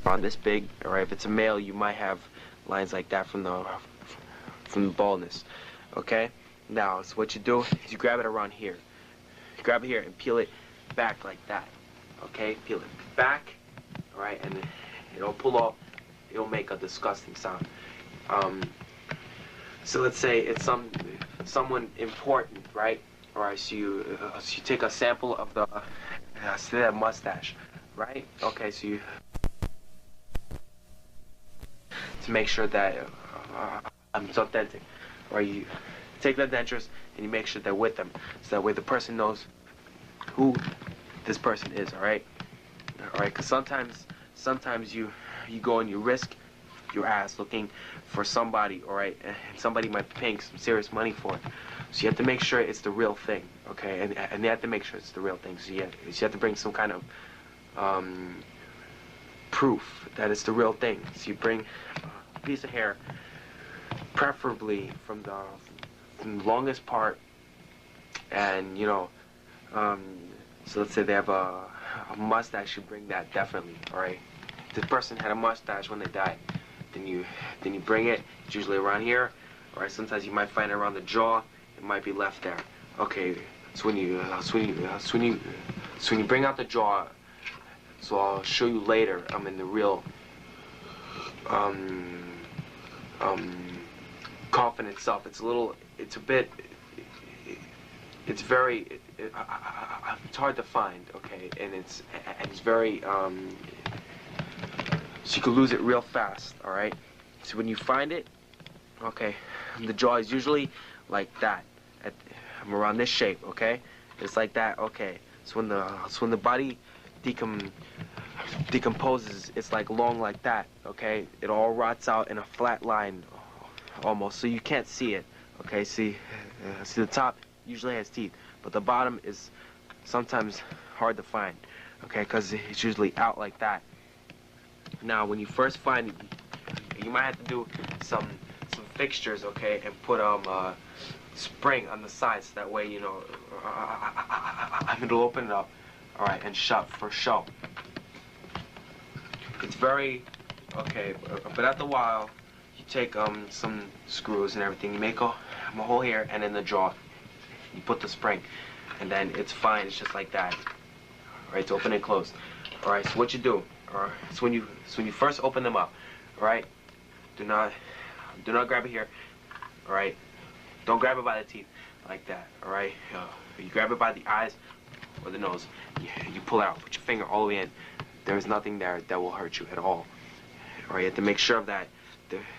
around this big. All right, if it's a male, you might have lines like that from the baldness. Okay. Now, so what you do is you grab it around here. You grab it here and peel it back like that. Okay, peel it back. All right, and it'll pull off. It'll make a disgusting sound. So let's say it's someone important, right? All right, so you take a sample of the say that mustache, right? Okay, so you to make sure that it's authentic, or you take the dentures and you make sure they're with them, so that way the person knows who this person is. All right, because sometimes you go and you risk your ass looking for somebody, all right, and somebody might be paying some serious money for it. So you have to make sure it's the real thing, okay, and you have to make sure it's the real thing. So you have to bring some kind of proof that it's the real thing. So you bring a piece of hair, preferably from the longest part, and so let's say they have a mustache, you bring that definitely, all right. If this person had a mustache when they died, then you bring it. It's usually around here, all right. Sometimes you might find it around the jaw. It might be left there. Okay. So when you bring out the jaw, so I'll show you later. I'm in the real coffin itself. It's very, it's hard to find, okay, and it's very, so you can lose it real fast, all right. So when you find it, okay, the jaw is usually like that, around this shape, okay. It's like that, okay. So when the body decomposes, it's like long like that, okay. It all rots out in a flat line, almost, so you can't see it, okay. See the top usually has teeth, but the bottom is sometimes hard to find, okay, because it's usually out like that. Now, when you first find it, you might have to do some fixtures, okay, and put spring on the sides. So that way, it'll open it up, all right, and shut for show. It's very okay, but after a while, you take some screws and everything. You make a hole here, and in the jaw, you put the spring, and then it's fine. It's just like that. All right, it's open and closed. All right, so what you do, so when you first open them up, all right, do not grab it here, all right. Don't grab it by the teeth like that, all right. You grab it by the eyes or the nose. You pull it out. Put your finger all the way in. There is nothing there that will hurt you at all. All right, you have to make sure of that.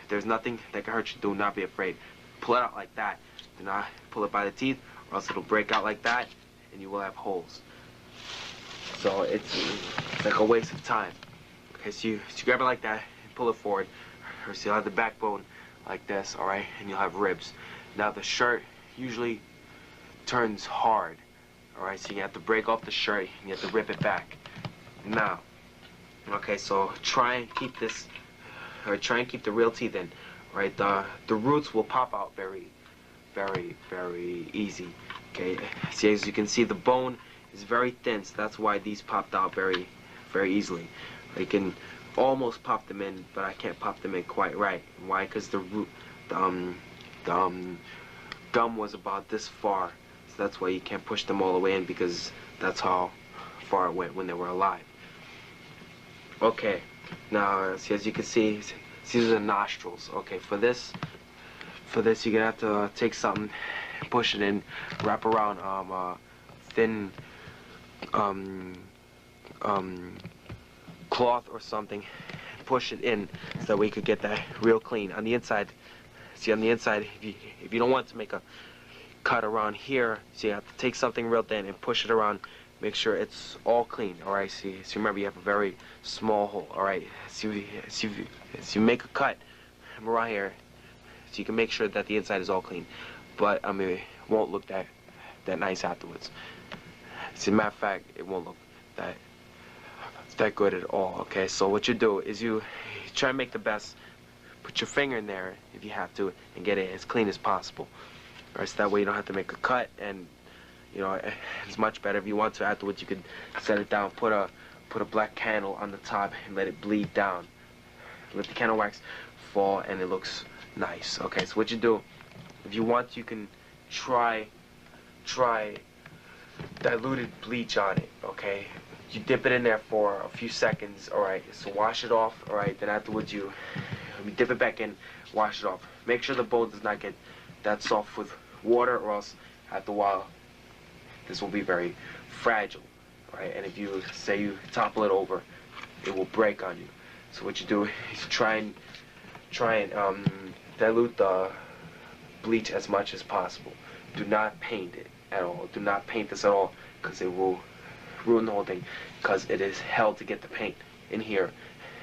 There's nothing that can hurt you. Do not be afraid. Pull it out like that. Do not pull it by the teeth, or else it'll break out like that, and you will have holes. So it's like a waste of time. Okay, so you grab it like that and pull it forward, or so you'll have the backbone like this, all right, and you'll have ribs. Now the shirt usually turns hard, all right, so you have to break off the shirt and you have to rip it back. Now, okay, so try and keep this, or try and keep the real teeth in, right? The roots will pop out very, very, very easy. Okay, see, as you can see, the bone is very thin, so that's why these popped out very, very easily. I can almost pop them in, but I can't pop them in quite right. Why? Because the root, gum was about this far, so that's why you can't push them all the way in, because that's how far it went when they were alive. Okay, now see, as you can see, these are the nostrils. Okay, for this you're gonna have to take something, push it in, wrap around thin cloth or something, push it in, so that we could get that real clean on the inside. See, on the inside, if you don't want to make a cut around here, so you have to take something real thin and push it around. Make sure it's all clean. All right. See, so remember, you have a very small hole. All right. So you make a cut around here, so you can make sure that the inside is all clean. But I mean, it won't look that nice afterwards. As a matter of fact, it won't look that good at all. Okay. So what you do is you try and make the best. Put your finger in there if you have to, and get it as clean as possible. All right. So that way you don't have to make a cut, and it's much better. If you want to afterwards, you could set it down, put a put a black candle on the top and let it bleed down. Let the candle wax fall, and it looks nice. Okay, so what you do, if you want, you can try diluted bleach on it. Okay, you dip it in there for a few seconds. All right, so wash it off. All right, then afterwards you dip it back in, wash it off. Make sure the bowl does not get that soft with water, or else after a while this will be very fragile. Right, and if you say you topple it over, it will break on you. So what you do is try and dilute the bleach as much as possible. Do not paint it at all. Do not paint this at all, because it will ruin the whole thing. Because it is hell to get the paint in here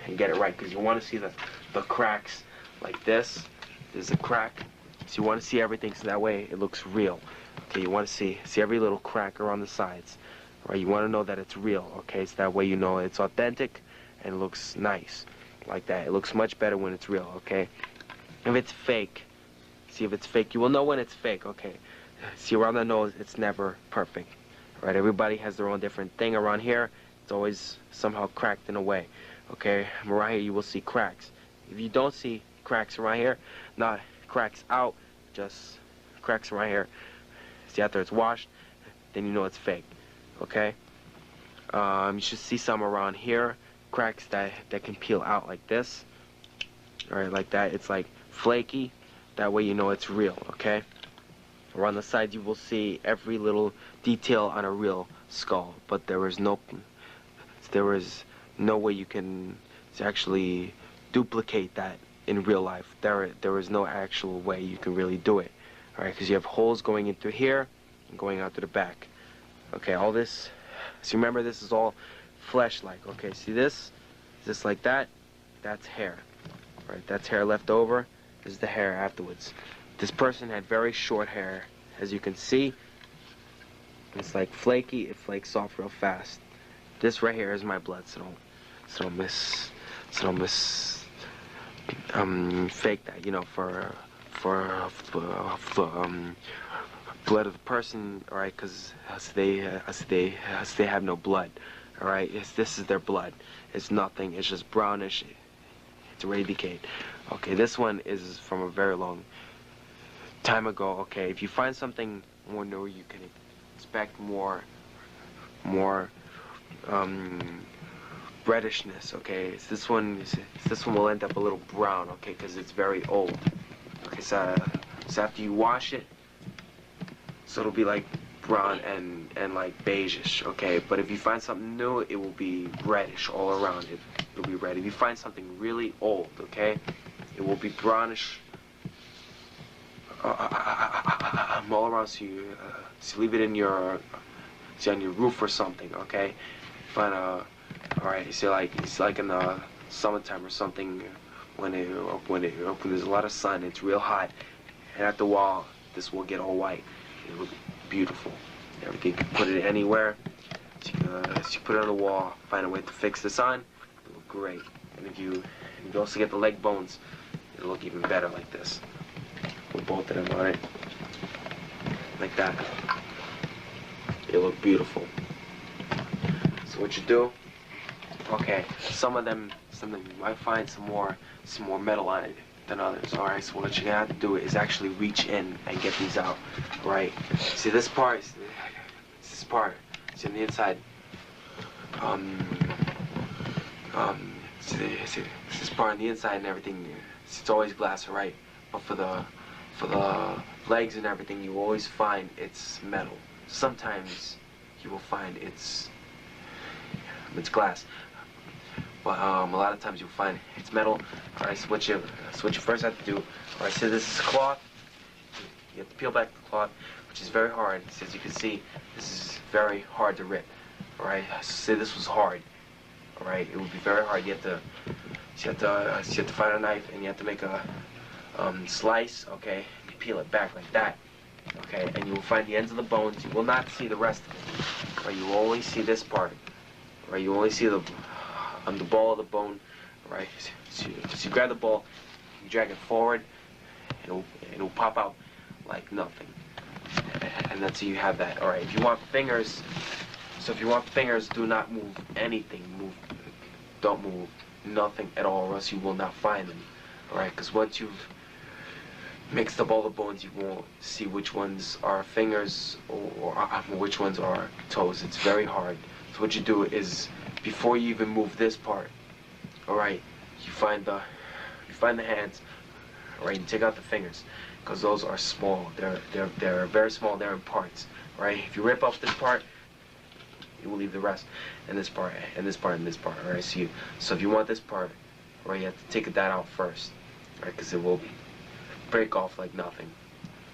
and get it right. Because you want to see the cracks like this. There's a crack, so you want to see everything, so that way it looks real. Okay, you want to see every little crack around the sides. Right, you want to know that it's real. Okay, so that way you know it's authentic and it looks nice like that. It looks much better when it's real. Okay, if it's fake, see, if it's fake, you will know when it's fake. Okay, see, around the nose, it's never perfect. Right, everybody has their own different thing. Around here, it's always somehow cracked in a way. Okay, around here you will see cracks. If you don't see cracks around here, not cracks out, just cracks around here, see, after it's washed, then you know it's fake. Okay, you should see some around here, cracks that can peel out like this. All right, like that. It's like flaky. That way you know it's real. Okay, around the sides you will see every little detail on a real skull, but there is no way you can actually duplicate that in real life. There is no actual way you can really do it. All right, because you have holes going in through here and going out to the back. Okay, all this, so remember, this is all flesh-like. Okay, see this like that, that's hair. Right, that's hair left over. This is the hair afterwards. This person had very short hair, as you can see. It's like flaky, it flakes off real fast. This right here is my blood, so don't fake that, you know, for blood of the person, all right, because they have no blood, all right. This is their blood. It's nothing. It's just brownish. It's already decayed. Okay, this one is from a very long time ago. Okay, if you find something more new, you can expect more redishness. Okay, this one will end up a little brown. Okay, because it's very old. Okay, so after you wash it, so it'll be like brown and like beigeish, okay? But if you find something new, it will be reddish all around it. It'll be red. If you find something really old, okay, it will be brownish all around. So you leave it in your, on your roof or something, okay? Find all right. So it's like in the summertime or something, when there's a lot of sun, it's real hot, and after a while, this will get all white. It will be beautiful. You can put it anywhere. So you put it on the wall, find a way to fix this on, it'll look great. And if you also get the leg bones, it'll look even better like this. Put both of them on it, like that. It'll look beautiful. So what you do? Okay, some of them you might find some more metal on it than others. All right, so what you're gonna have to do is actually reach in and get these out. Right? See this part? See on the inside. See this part on the inside and everything. It's always glass, right? But for the legs and everything, you always find it's metal. Sometimes you will find it's glass. But a lot of times you'll find it's metal. All right, so what you first have to do, all right, so this is cloth. You have to peel back the cloth, which is very hard. So as you can see, this is very hard to rip. All right, so say this was hard. All right, it would be very hard. You have to find a knife and you have to make a slice. Okay, you peel it back like that. Okay, and you will find the ends of the bones. You will not see the rest of it. Right, you will only see this part. Right, you only see the ball of the bone. Right, so you grab the ball, you drag it forward, and it'll pop out like nothing. And that's how you have that. All right, if you want fingers, So if you want fingers, do not move anything. Don't move nothing at all, or else you will not find them. Alright, because once you've mixed up all the bones, you won't see which ones are fingers or which ones are toes. It's very hard. So what you do is, before you even move this part, alright, you find the hands, alright, and take out the fingers, because those are small. They're very small. They're in parts. Right? If you rip off this part, you will leave the rest, and this part, and this part, and this part. Alright, so if you want this part, right, you have to take that out first, right? Because it will break off like nothing.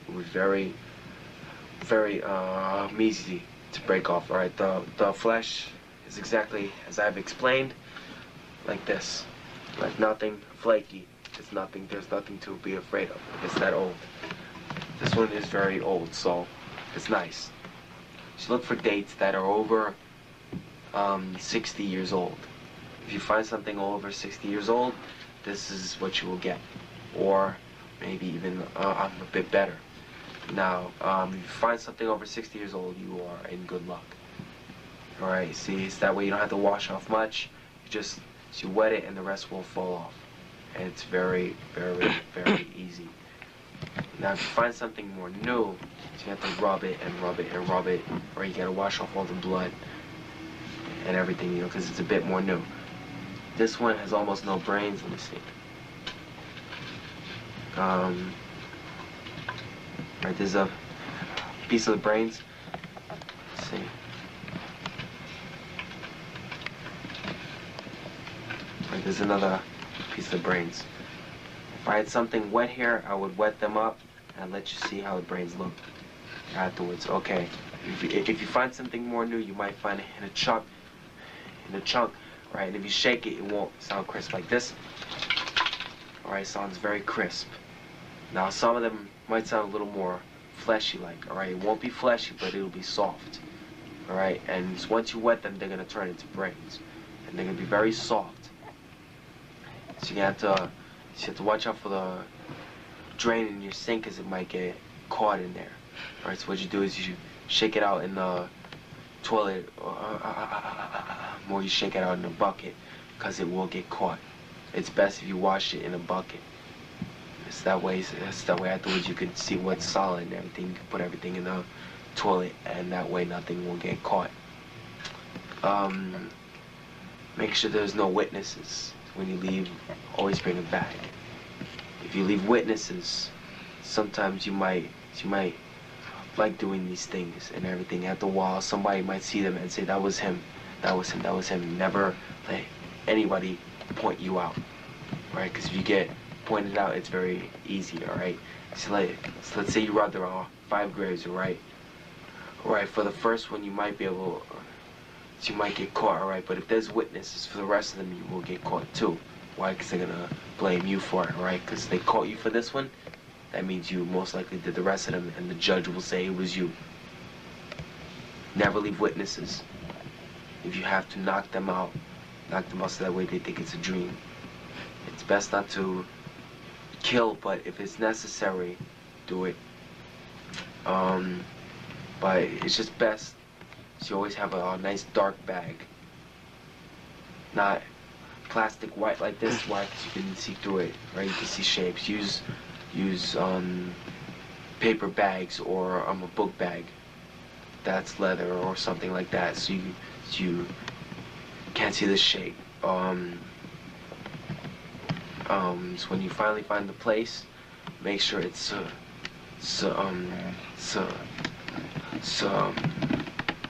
It was very, very easy to break off. Alright, the flesh is exactly as I've explained, like this, like nothing, flaky. It's nothing. There's nothing to be afraid of. It's that old. This one is very old, so it's nice. So look for dates that are over 60 years old. If you find something over 60 years old, this is what you will get, or maybe even a bit better. Now, if you find something over 60 years old, you are in good luck. Alright, see, it's that way you don't have to wash off much. You wet it and the rest will fall off. And it's very, very, very easy. Now, if you find something more new, so you have to rub it and rub it and rub it, or you gotta wash off all the blood and everything, you know, because it's a bit more new. This one has almost no brains. Let me see. Right, there's a piece of the brains. Let's see. Right, there's another piece of brains. If I had something wet here, I would wet them up and let you see how the brains look afterwards. Okay, if you find something more new, you might find it in a chunk, right? And if you shake it, it won't sound crisp like this. Alright, sounds very crisp. Now some of them might sound a little more fleshy like, alright? It won't be fleshy, but it'll be soft. Alright, and once you wet them, they're gonna turn into brains. And they're gonna be very soft. So you have to watch out for the drain in your sink, because it might get caught in there. Alright, so what you do is you shake it out in the toilet, or you shake it out in a bucket, because it will get caught. It's best if you wash it in a bucket. It's that way afterwards you can see what's solid and everything. You can put everything in the toilet, and that way nothing will get caught. Make sure there's no witnesses. When you leave, always bring a bag. If you leave witnesses, sometimes you might like doing these things and everything. After a while, somebody might see them and say, that was him, that was him, that was him. Never let anybody point you out, right? Because if you get pointed out, it's very easy, alright? So let's say you robbed around 5 graves, alright? Alright, for the first one, you might be able, you might get caught, alright? But if there's witnesses for the rest of them, you will get caught too. Why? Because they're gonna blame you for it, alright? Because they caught you for this one, that means you most likely did the rest of them, and the judge will say it was you. Never leave witnesses. If you have to knock them out so that way they think it's a dream. It's best not to kill, but if it's necessary, do it. But it's just best so you always have a nice dark bag. Not plastic white like this, white, because you can see through it, right? You can see shapes. Use paper bags or a book bag that's leather or something like that, so you can't see the shape. So when you finally find the place, make sure it's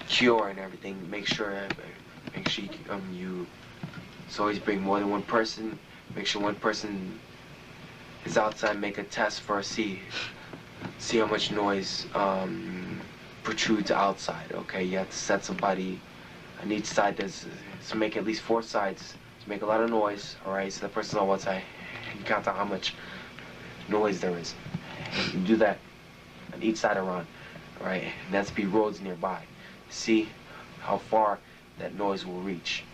secure and everything. Make sure you always bring more than one person. Make sure one person is outside. Make a test first. See how much noise protrudes outside. Okay, you have to set somebody on each side. So make at least 4 sides to make a lot of noise. All right, so the person's on one side. You count out how much noise there is. You do that on each side around. All right, and that's be roads nearby. See how far that noise will reach.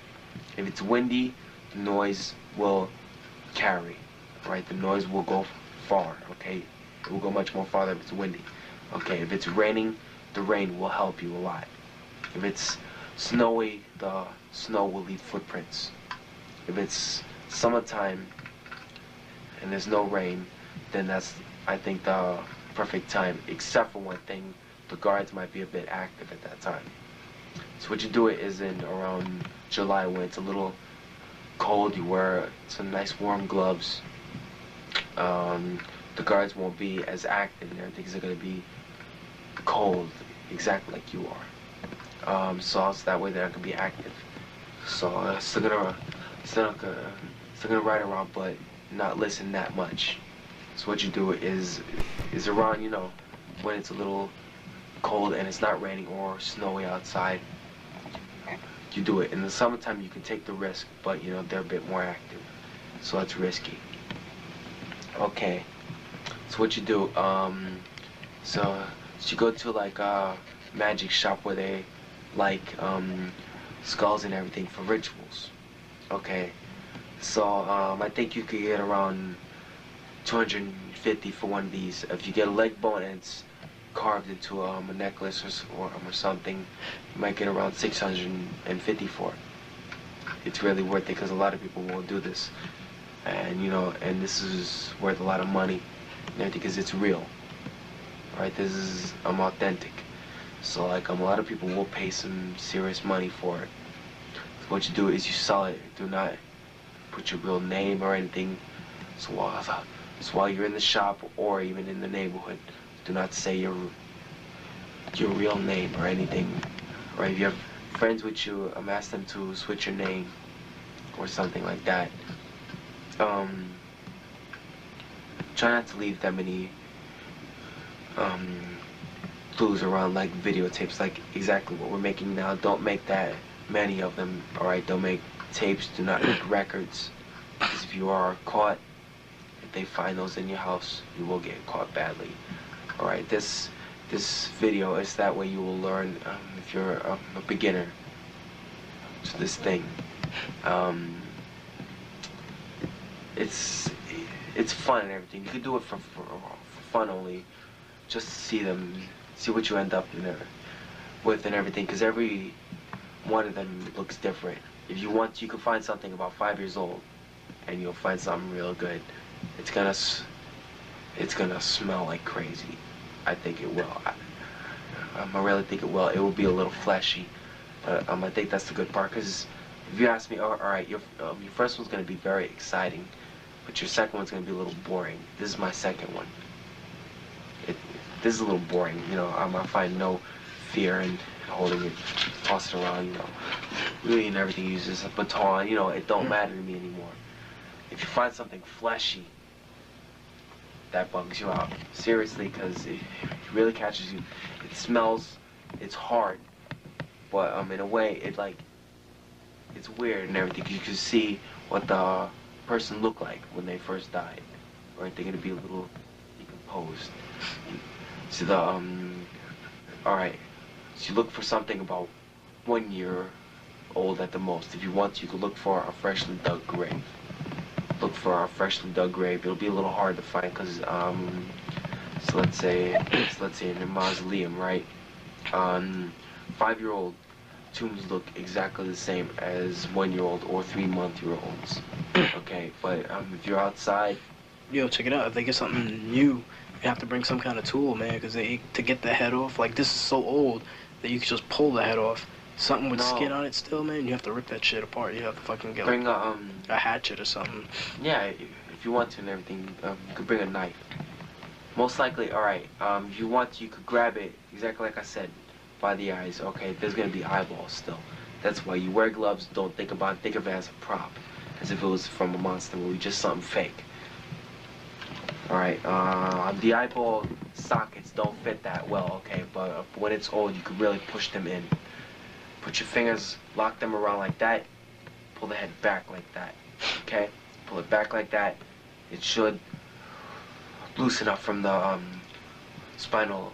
If it's windy, the noise will carry. Right, the noise will go far. Okay, it will go much more farther if it's windy. Okay, if it's raining, the rain will help you a lot. If it's snowy, the snow will leave footprints. If it's summertime and there's no rain, then that's, I think, the perfect time, except for one thing: the guards might be a bit active at that time. So what you do it is in around July, when it's a little cold. You wear some nice warm gloves. The guards won't be as active, and everything's going to be cold, exactly like you are. So that way they're not going to be active. So still gonna ride around, but not listen that much. So what you do is around, you know, when it's a little cold and it's not raining or snowy outside, you do it. In the summertime you can take the risk, but you know, they're a bit more active, so it's risky. Okay, so what you do, so you go to like a magic shop where they like skulls and everything for rituals. Okay, so I think you could get around 250 for one of these. If you get a leg bone and it's carved into a necklace or something, you might get around 650 for it. It's really worth it, because a lot of people won't do this, and you know, and this is worth a lot of money, and everything, because it's real, right? This is authentic. So like a lot of people will pay some serious money for it. So what you do is you sell it. Do not put your real name or anything. So while you're in the shop or even in the neighborhood, do not say your real name or anything. Right? If you have friends with you, ask them to switch your name or something like that. Try not to leave that many clues around, like videotapes, like exactly what we're making now. Don't make that many of them. All right, don't make tapes. Do not make records, because if you are caught, if they find those in your house, you will get caught badly. All right, this video is that way you will learn, if you're a beginner to this thing. It's fun and everything. You can do it for fun only, just to see what you end up with and everything, because every one of them looks different. If you want, you can find something about 5 years old, and you'll find something real good. It's gonna smell like crazy. I think it will. I really think it will. It will be a little fleshy, but I think that's the good part. Because if you ask me, all right, your first one's gonna be very exciting, but your second one's gonna be a little boring. This is my second one. This is a little boring, you know. I find no fear in holding it, toss it around, you know. Really, and everything uses a baton, you know. It don't matter to me anymore. If you find something fleshy, that bugs you out, seriously, because it really catches you. It smells, it's hard, but in a way, it's weird and everything. You can see what the person looked like when they first died, or they're gonna be a little decomposed. So alright, so you look for something about 1 year old at the most. If you want, you could look for a freshly dug grave. Look for a freshly dug grave. It'll be a little hard to find, because so let's say in a mausoleum, right? 5-year-old tombs look exactly the same as 1-year-old or 3-month-olds. Okay, but if you're outside, yo, check it out. If they get something new, you have to bring some kind of tool, man, because to get the head off, like, this is so old that you can just pull the head off. Something with skin on it still, man, you have to rip that shit apart. You have to fucking get bring like, a hatchet or something. Yeah, if you want to and everything, you could bring a knife. Most likely, alright, if you want, you could grab it, exactly like I said, by the eyes. Okay, there's gonna be eyeballs still. That's why you wear gloves. Don't think of it as a prop, as if it was from a monster movie, just something fake. Alright, the eyeball sockets don't fit that well, okay, but when it's old, you can really push them in. Put your fingers, lock them around like that, pull the head back like that, okay? Pull it back like that. It should loosen up from the spinal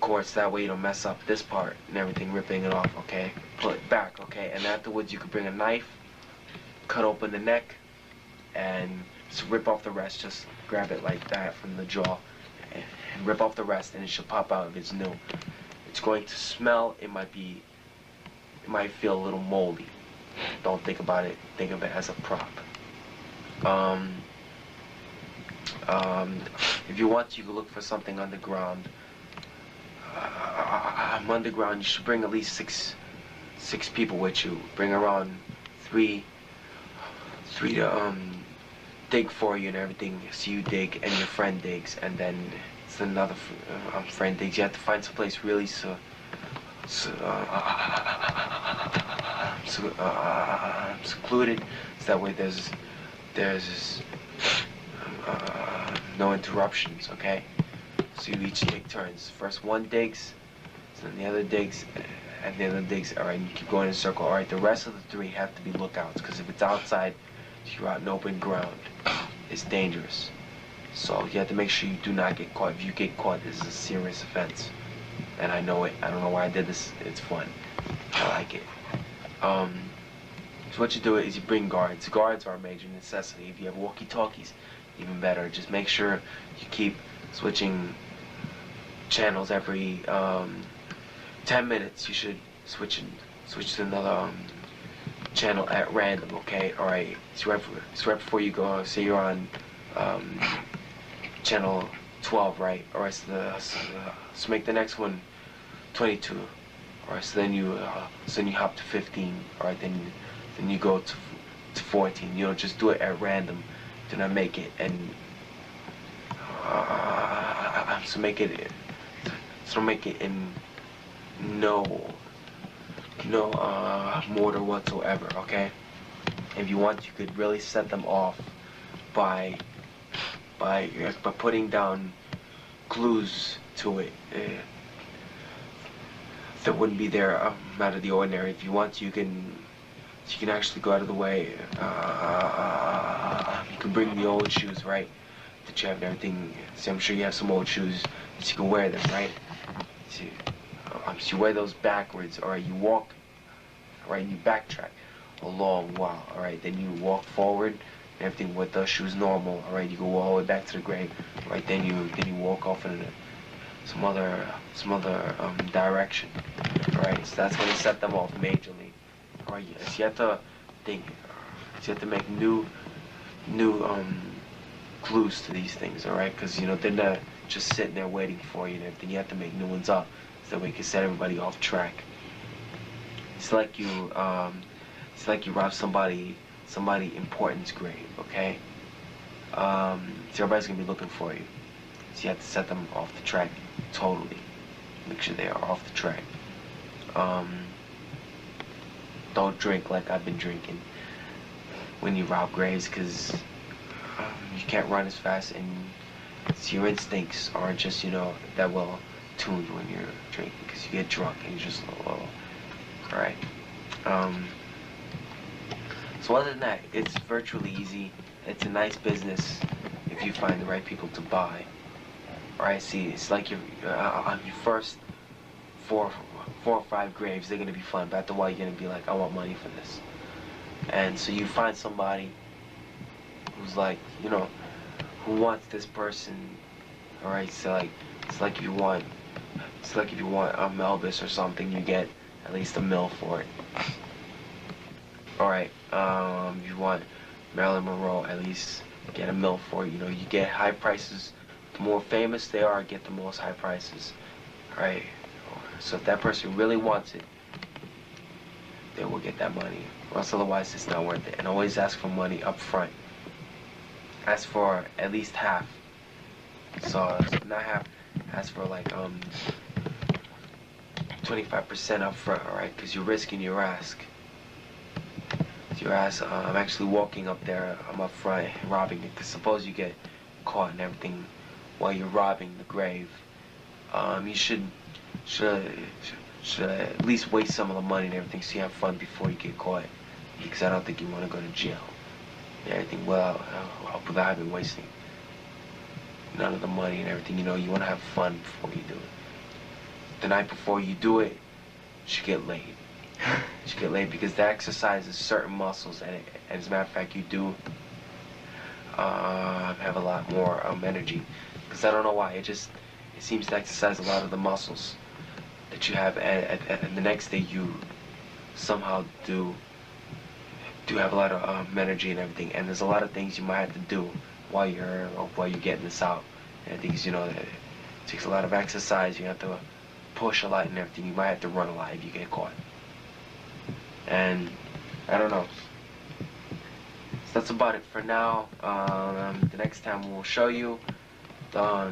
cords, that way you don't mess up this part and everything, ripping it off, okay? Pull it back, okay? And afterwards, you could bring a knife, cut open the neck, and just rip off the rest. Just grab it like that from the jaw and rip off the rest, and it should pop out if it's new. It's going to smell. It might be it might feel a little moldy. Don't think about it. Think of it as a prop. If you want, you can look for something underground. Underground, you should bring at least six people with you. Bring around three to dig for you and everything. So you dig and your friend digs, and then it's another friend digs. You have to find someplace really secluded, so that way there's no interruptions. Okay, so you each take turns. First one digs, so then the other digs, and the other digs. All right, and you keep going in a circle. All right, the rest of the three have to be lookouts, because if it's outside, you're out in open ground. It's dangerous. So you have to make sure you do not get caught. If you get caught, this is a serious offense. And I know it. I don't know why I did this. It's fun. I like it. So what you do is you bring guards. Guards are a major necessity. If you have walkie-talkies, even better. Just make sure you keep switching channels every 10 minutes. You should switch to another channel at random. Okay. All right. So right before you go, say you're on channel 12, right? All right. So make the next one 22. All right. So then you hop to 15. All right. Then you go to 14. You don't just do it at random. Do not make it so make it in no mortar whatsoever. Okay. If you want, you could really set them off by putting down clues to it that wouldn't be there out of the ordinary. If you want, you can actually go out of the way. You can bring the old shoes, right, that you have and everything. See, I'm sure you have some old shoes that you can wear them, right? So you wear those backwards, or you walk, right, and you backtrack a long while, all right? Then you walk forward and everything with those shoes normal, all right? You go all the way back to the grave, right? Then you walk off in some other direction, all right? So that's gonna set them off majorly. All right, yes, you have to think. So you have to make new clues to these things, all right? Because they're not just sitting there waiting for you and everything. You have to make new ones up so that we can set everybody off track. It's like you rob somebody important's grave, okay? So everybody's gonna be looking for you. So you have to set them off the track totally. Make sure they are off the track. Don't drink like I've been drinking when you rob graves, because you can't run as fast, and your instincts aren't just that well tuned when you're drinking, because you get drunk and you're just all right. So other than that, it's virtually easy. It's a nice business if you find the right people to buy. All right, see, it's like on your first four or five graves, they're gonna be fun, but after a while you're gonna be like, I want money for this. And so you find somebody who's like, who wants this person. All right, so it's like if you want Elvis or something, you get at least $1 million for it. All right, if you want Marilyn Monroe, at least get $1 million for it. You get high prices. The more famous they are, get the most high prices. All right. So if that person really wants it, they will get that money. Or else otherwise it's not worth it. And always ask for money up front. Ask for at least half. So not half. Ask for like 25% up front, alright? Because you're risking your ass. I'm actually walking up there. I'm up front robbing it. Because suppose you get caught and everything while you're robbing the grave. You should at least waste some of the money and everything so you have fun before you get caught, because I don't think you want to go to jail and everything without having wasting none of the money and everything. You want to have fun before you do it. The night before you do it, you should get laid. You should get laid, because that exercises certain muscles, and as a matter of fact, you do have a lot more energy, because I don't know why, it seems to exercise a lot of the muscles that you have, and the next day you somehow do have a lot of energy and everything. And there's a lot of things you might have to do while you're getting this out. And things, you know, it takes a lot of exercise. You have to push a lot and everything. You might have to run a lot if you get caught. And I don't know. So that's about it for now. The next time we'll show you the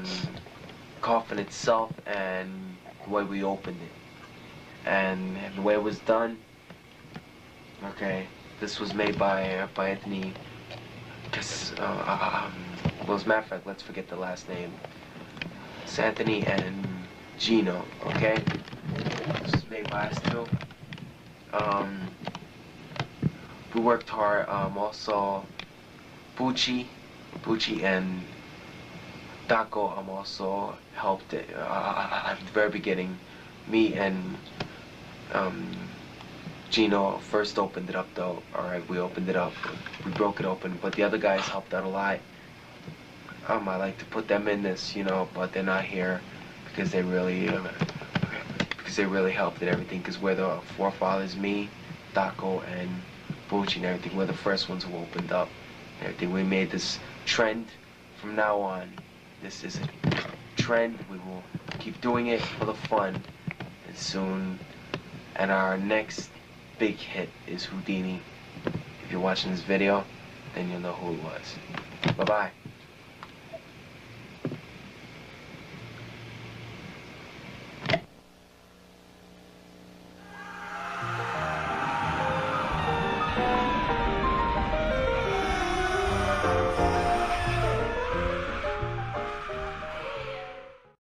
coffin itself and the way we opened it and the way it was done. Okay, this was made by Anthony. Well, as a matter of fact, let's forget the last name. It's Anthony and Gino. Okay, this was made by us two. We worked hard. Also, Bucci and Taco also helped it at the very beginning. Me and Gino first opened it up though. Alright, we opened it up. We broke it open, but the other guys helped out a lot. I like to put them in this, you know, but they're not here because they really helped at everything. Because we're the forefathers, me, Taco, and Bucci and everything. We're the first ones who opened up and everything. We made this trend from now on. This is a trend. We will keep doing it for the fun, and soon. And our next big hit is Houdini. If you're watching this video, then you'll know who it was. Bye-bye.